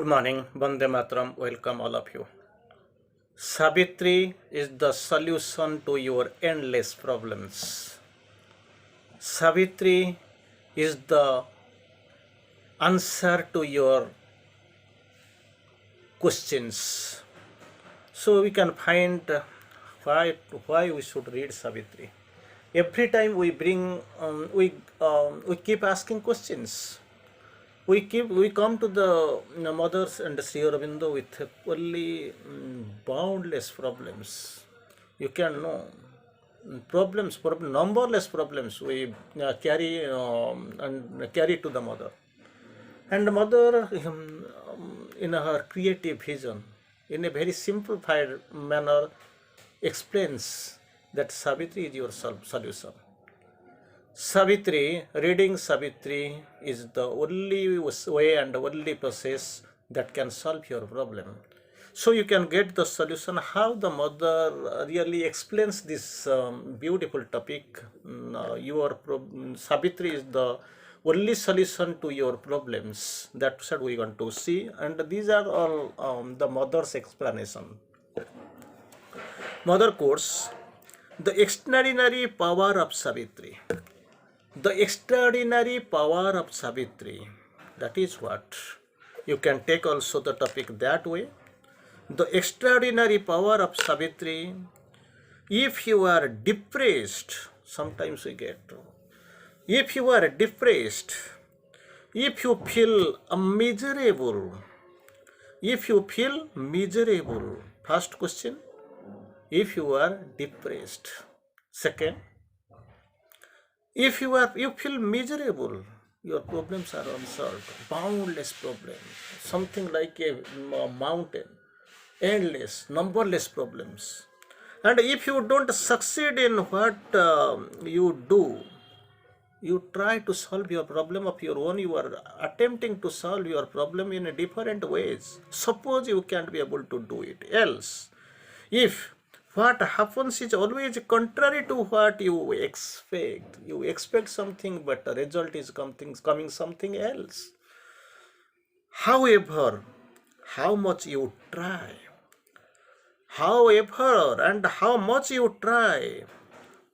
Good morning, Vande Mataram, welcome all of you. Savitri is the solution to your endless problems. Savitri is the answer to your questions. So we can find why we should read Savitri. Every time we we keep asking questions. We come to the mothers and Sri Aurobindo with only boundless problems. You can know numberless problems we carry to the mother, and the mother in her creative vision, in a very simplified manner, explains that Savitri is your solution. Savitri, reading Savitri is the only way and only process that can solve your problem. So you can get the solution how the mother really explains this beautiful topic. Savitri is the only solution to your problems. That's what we want to see, and these are all the mother's explanation. Mother quotes, "The extraordinary power of Savitri." The extraordinary power of Savitri, that is what. You can take also the topic that way. The extraordinary power of Savitri, if you are depressed, sometimes we get, if you are depressed, if you feel miserable, first question, if you are depressed. Second, if you feel miserable, your problems are unsolved, boundless problem, something like a mountain, endless, numberless problems. And if you don't succeed in what you do, you try to solve your problem of your own, you are attempting to solve your problem in different ways. Suppose you can't be able to do it. Else, if what happens is always contrary to what you expect. You expect something, but the result is coming something else. However, how much you try,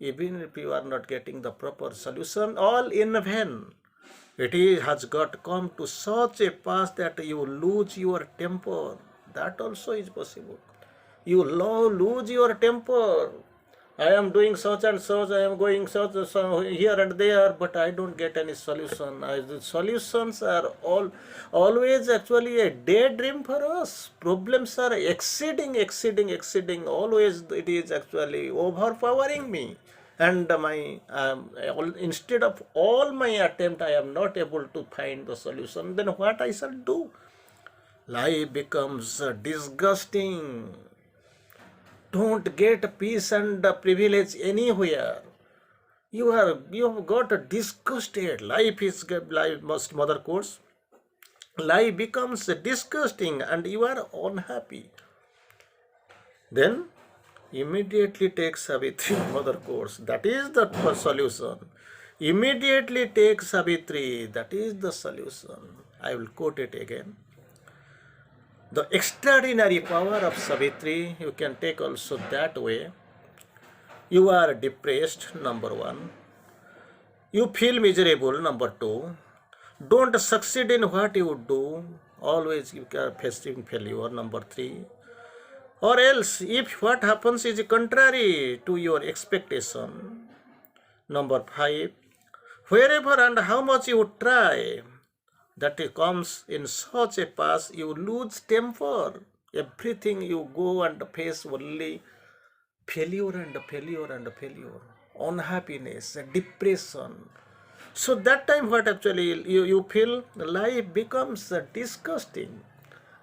even if you are not getting the proper solution, all in vain. Has got come to such a pass that you lose your temper. That also is possible. You lose your temper. I am doing such and such, I am going such here and there, but I don't get any solution. The solutions are always actually a daydream for us. Problems are exceeding. Always it is actually overpowering me. And instead of all my attempt, I am not able to find the solution. Then what I shall do? Life becomes disgusting. Don't get peace and privilege anywhere. You have got disgusted. Mother quotes, life becomes disgusting and you are unhappy. Then immediately take Savitri. Mother quotes, that is the solution. Immediately take Savitri. That is the solution. I will quote it again. The extraordinary power of Savitri, you can take also that way. You are depressed, number one. You feel miserable, number two. Don't succeed in what you do. Always you are facing failure, number three. Or else, if what happens is contrary to your expectation, number five. Wherever and how much you try, that it comes in such a pass, you lose temper. Everything you go and face only failure, unhappiness, depression. So that time what actually you feel, life becomes disgusting,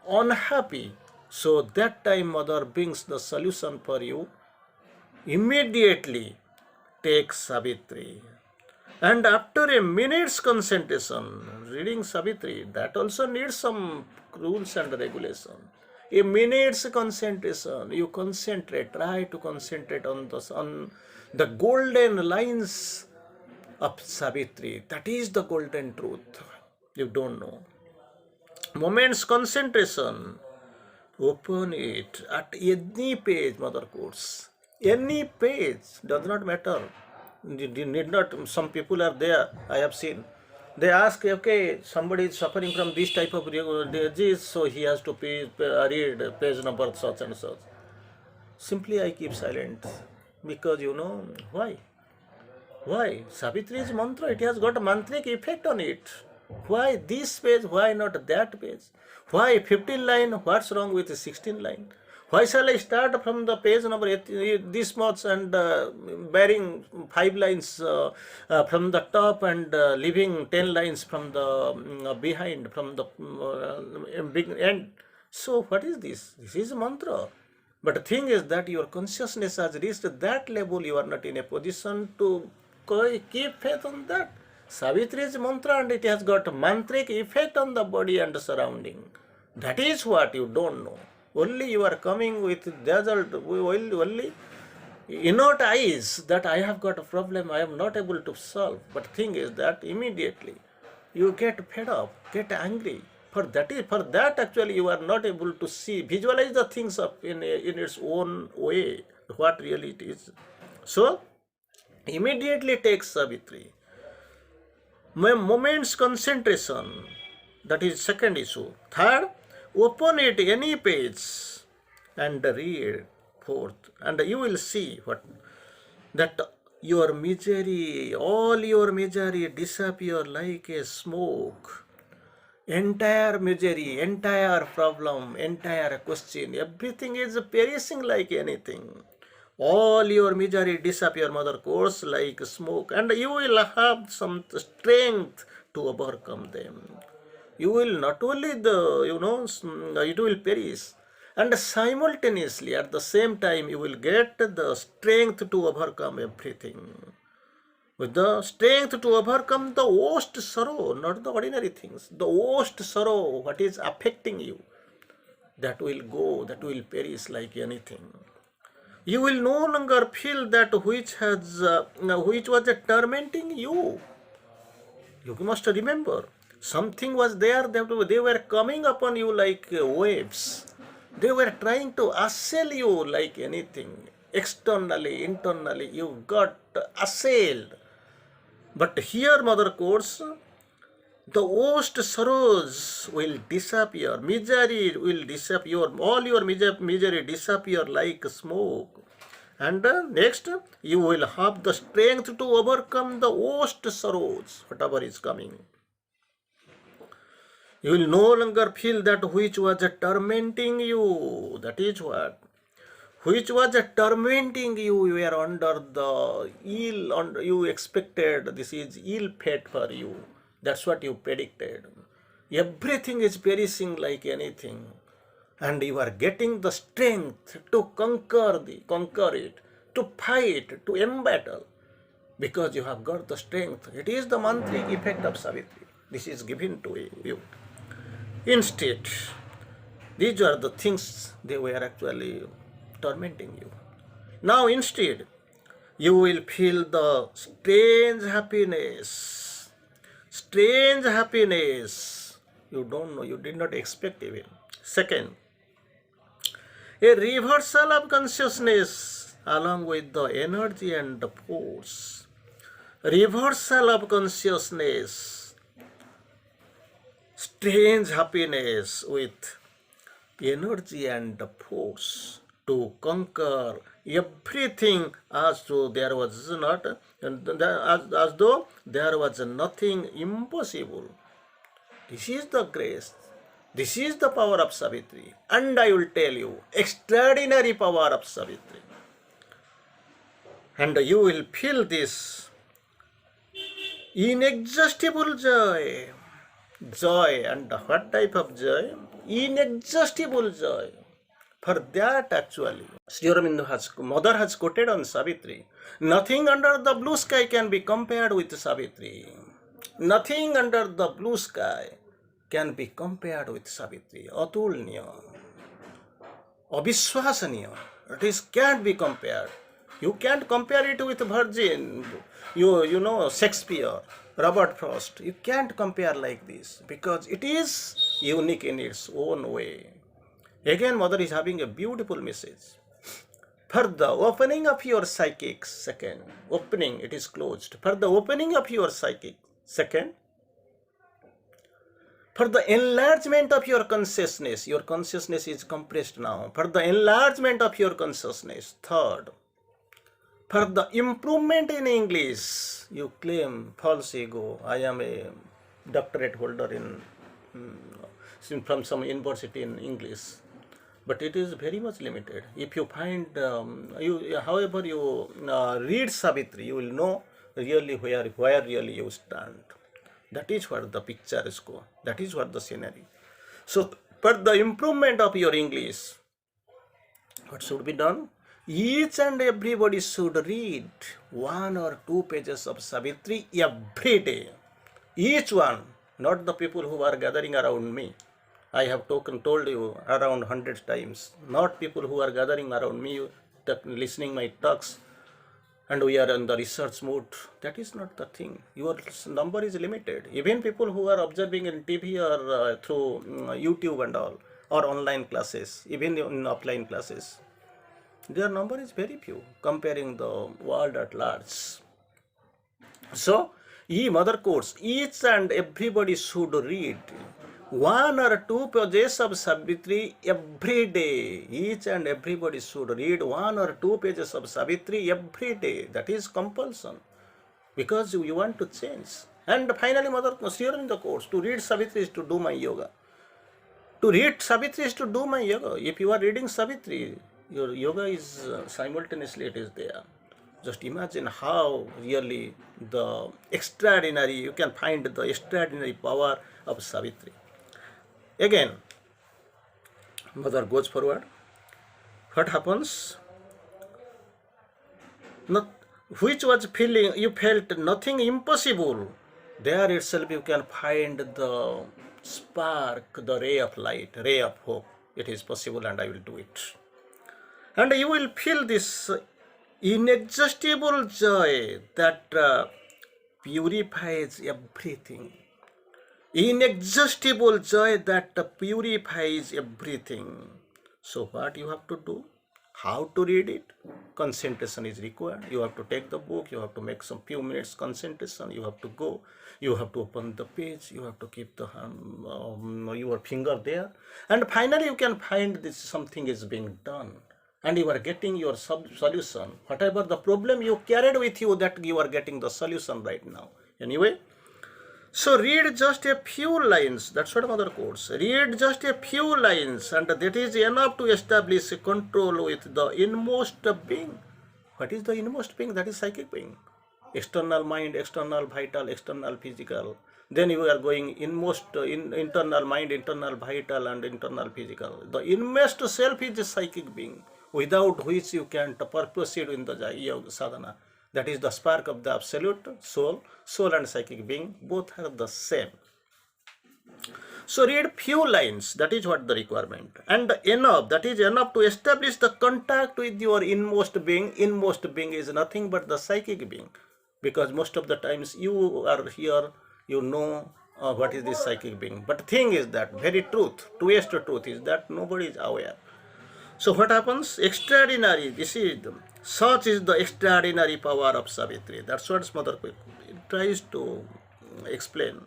unhappy. So that time mother brings the solution for you. Immediately take Savitri. And after a minute's concentration, reading Savitri, that also needs some rules and regulation. A minute's concentration, you try to concentrate on the golden lines of Savitri. That is the golden truth. You don't know. Moment's concentration. Open it at any page, mother course. Any page, does not matter. You need not, some people are there, I have seen. They ask, okay, somebody is suffering from this type of disease, so he has to read page number such and such. Simply I keep silent because why? Why? Savitri's mantra, it has got a mantric effect on it. Why this page? Why not that page? Why 15 line? What's wrong with 16 line? Why shall I start from the page number this much and bearing 5 lines from the top and leaving 10 lines from the behind, from the big end? So what is this? This is a mantra. But the thing is that your consciousness has reached that level, you are not in a position to keep faith on that. Savitri's mantra, and it has got a mantric effect on the body and the surrounding. That is what you don't know. Only you are coming with dazzled, only inert eyes that I have got a problem, I am not able to solve. But thing is that immediately you get fed up, get angry. For that actually you are not able to see, visualize the things up in its own way, what really it is. So immediately take Savitri. Moment's concentration, that is second issue. Third, open it any page and read forth, and you will see that your misery, all your misery disappear like a smoke. Entire misery, entire problem, entire question, everything is perishing like anything. All your misery disappear, mother course, like smoke, and you will have some strength to overcome them. You will not only it will perish, and simultaneously at the same time you will get the strength to overcome everything. With the strength to overcome the worst sorrow, not the ordinary things, the worst sorrow, what is affecting you, that will go, that will perish like anything. You will no longer feel that which was tormenting you. You must remember, something was there, that they were coming upon you like waves. They were trying to assail you like anything. Externally, internally, you got assailed. But here, mother course, the worst sorrows will disappear, misery will disappear, all your misery disappear like smoke. And next, you will have the strength to overcome the worst sorrows, whatever is coming. You will no longer feel that which was tormenting you, that is what. Which was tormenting you, you were under the ill, you expected this is ill fate for you. That's what you predicted. Everything is perishing like anything. And you are getting the strength to conquer it, to fight, to embattle. Because you have got the strength. It is the mantric effect of Savitri. This is given to you. Instead, these are the things they were actually tormenting you. Now instead, you will feel the strange happiness. Strange happiness. You don't know, you did not expect even. Second, a reversal of consciousness along with the energy and the force. Reversal of consciousness. Strange happiness with energy and the force to conquer everything as though there was not, as though there was nothing impossible. This is the grace. This is the power of Savitri. And I will tell you, extraordinary power of Savitri. And you will feel this inexhaustible joy. Joy, and what type of joy? Inexhaustible joy. For that actually, Sri Aurobindo mother has quoted on Savitri, nothing under the blue sky can be compared with Savitri. Nothing under the blue sky can be compared with Savitri. Atulnya, Abhiswasaniya. It can't be compared. You can't compare it with Virgin, you know, Shakespeare, Robert Frost. You can't compare like this because it is unique in its own way. Again, Mother is having a beautiful message. For the opening of your psychic, second, opening, it is closed. For the opening of your psychic, second, for the enlargement of your consciousness is compressed now. For the enlargement of your consciousness, third, for the improvement in English, you claim false ego. I am a doctorate holder from some university in English, but it is very much limited. If you find, however you read Savitri, you will know really where really you stand. That is where the pictures go. That is what the scenery. So, for the improvement of your English, what should be done? Each and everybody should read 1 or 2 pages of Savitri every day. Each one, not the people who are gathering around me. I have told you around 100 times. Not people who are gathering around me, listening my talks, and we are in the research mode. That is not the thing. Your number is limited. Even people who are observing in TV or through YouTube and all, or online classes, even in offline classes, their number is very few comparing the world at large. So, mother course, each and everybody should read 1 or 2 pages of Savitri every day. Each and everybody should read 1 or 2 pages of Savitri every day. That is compulsion, because you want to change. And finally, Mother, here in the course, to read Savitri is to do my yoga. To read Savitri is to do my yoga. If you are reading Savitri, your yoga is simultaneously it is there. Just imagine how really the extraordinary, you can find the extraordinary power of Savitri. Again, Mother goes forward. What happens? Which was feeling, you felt nothing impossible. There itself you can find the spark, the ray of light, ray of hope. It is possible and I will do it. And you will feel this inexhaustible joy that purifies everything. Inexhaustible joy that purifies everything. So what you have to do? How to read it? Concentration is required. You have to take the book, you have to make some few minutes concentration, you have to go, you have to open the page, you have to keep the your finger there, and finally you can find this something is being done, and you are getting your solution. Whatever the problem you carried with you, that you are getting the solution right now. Anyway, so read just a few lines. That's what Mother quotes. Read just a few lines, and that is enough to establish control with the inmost being. What is the inmost being? That is psychic being. External mind, external vital, external physical. Then you are going inmost, internal mind, internal vital, and internal physical. The inmost self is a psychic being, without which you can't proceed in the yoga sadhana. That is the spark of the absolute soul. Soul and psychic being both are the same. So read few lines, that is what the requirement. And enough, that is enough to establish the contact with your inmost being. Inmost being is nothing but the psychic being. Because most of the times you are here, you know what is this psychic being. But the thing is that very twist truth is that nobody is aware. So what happens? Extraordinary, such is the extraordinary power of Savitri. That's what Mother tries to explain.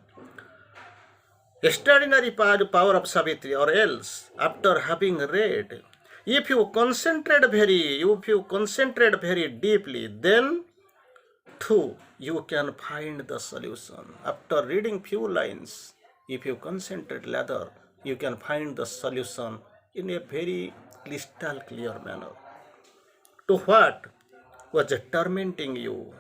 Extraordinary power of Savitri, or else, after having read, if you concentrate very deeply, then too you can find the solution. After reading few lines, if you concentrate rather, you can find the solution in a very crystal clear manner to what was tormenting you.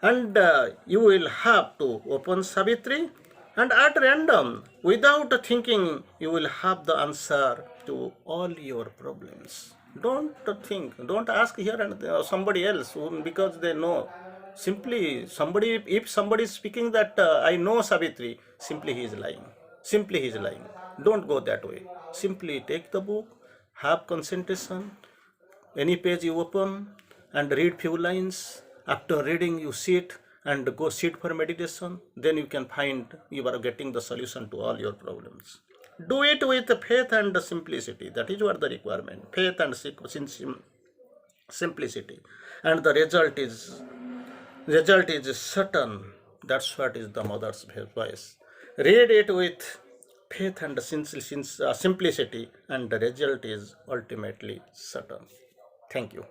And you will have to open Savitri, and at random, without thinking, you will have the answer to all your problems. Don't think, don't ask here and somebody else because they know. Simply, if somebody is speaking that I know Savitri, simply he is lying. Simply he is lying. Don't go that way. Simply take the book, have concentration, any page you open and read few lines. After reading, you sit and go sit for meditation. Then you can find you are getting the solution to all your problems. Do it with faith and simplicity. That is what the requirement. Faith and simplicity, and the result is certain. That's what is the mother's voice. Read it with faith and simplicity, and the result is ultimately certain. Thank you.